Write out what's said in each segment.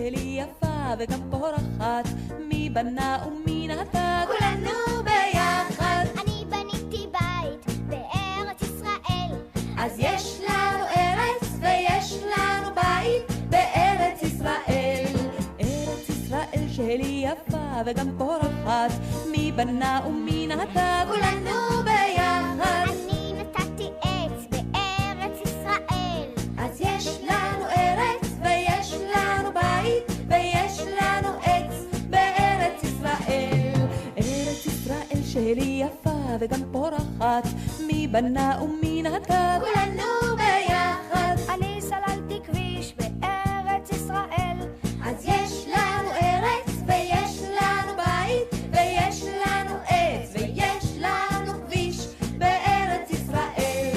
שלי יפה וגם פורחת, מי בנה ומי נטע, כולנו ביחד. אני בניתי בית בארץ ישראל, אז יש לנו ארץ ויש לנו בית בארץ ישראל. ארץ ישראל שלי יפה וגם פורחת, מי בנה ומי נטע, כולנו ביחד. אני נטעתי עץ בארץ ישראל, אז יש לנו ארץ ויש לנו בית ויש לנו עץ בארץ ישראל. ארץ ישראל שלי יפה וגם פורחת, מי בנה ומי נטע, כולנו ביחד. אני סללתי כביש בארץ ישראל, אז יש לנו ארץ ויש לנו בית ויש לנו עץ ויש לנו כביש בארץ ישראל.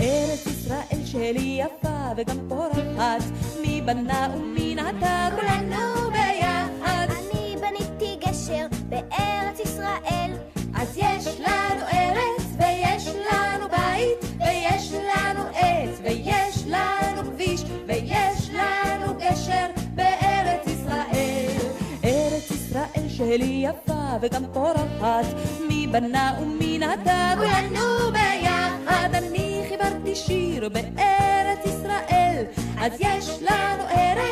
ארץ ישראל שלי יפה וגם פורחת, מי בנה ומי נטע, כולנו ביחד. אני בניתי גשר בארץ ישראל, אז יש לנו ארץ ויש לנו בית ויש לנו עץ ויש לנו כביש ויש לנו גשר בארץ ישראל. ארץ ישראל שלי יפה וגם פורחת, מי בנה ומי נטע, כולנו ביחד. אני חיברתי שיר בארץ ישראל, אז יש לנו ארץ